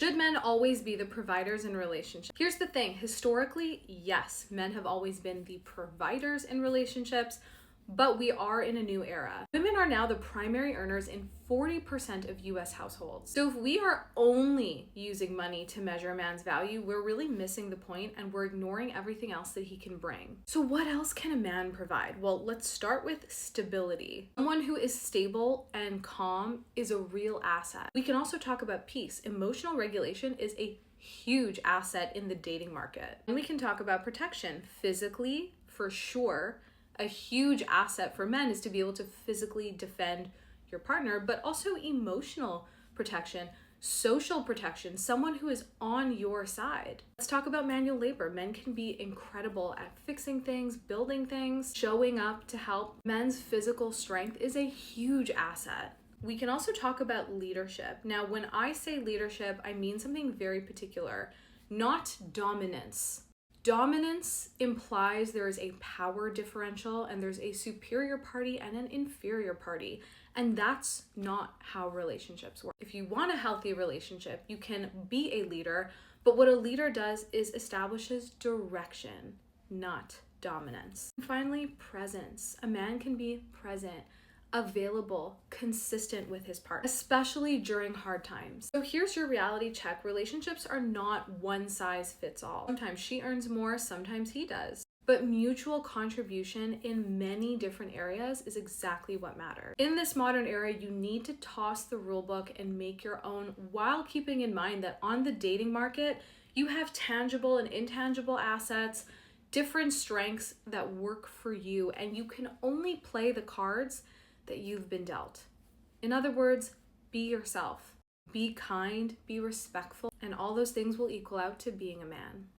Should men always be the providers in relationships? Here's the thing, historically, yes, men have always been the providers in relationships, but we are in a new era. Women are now the primary earners in 40% of US households. So if we are only using money to measure a man's value, we're really missing the point and we're ignoring everything else that he can bring. So what else can a man provide? Well, let's start with stability. Someone who is stable and calm is a real asset. We can also talk about peace. Emotional regulation is a huge asset in the dating market. And we can talk about protection. Physically, for sure, a huge asset for men is to be able to physically defend your partner, but also emotional protection, social protection, someone who is on your side. Let's talk about manual labor. Men can be incredible at fixing things, building things, showing up to help. Men's physical strength is a huge asset. We can also talk about leadership. Now, when I say leadership, I mean something very particular, not dominance. Dominance implies there is a power differential and there's a superior party and an inferior party. And that's not how relationships work. If you want a healthy relationship, you can be a leader, but what a leader does is establishes direction, not dominance. And finally, presence. A man can be present, available, consistent with his partner, especially during hard times. So here's your reality check. Relationships are not one size fits all. Sometimes she earns more, sometimes he does. But mutual contribution in many different areas is exactly what matters. In this modern era, you need to toss the rule book and make your own while keeping in mind that on the dating market, you have tangible and intangible assets, different strengths that work for you, and you can only play the cards that you've been dealt. In other words, be yourself, be kind, be respectful, and all those things will equal out to being a man.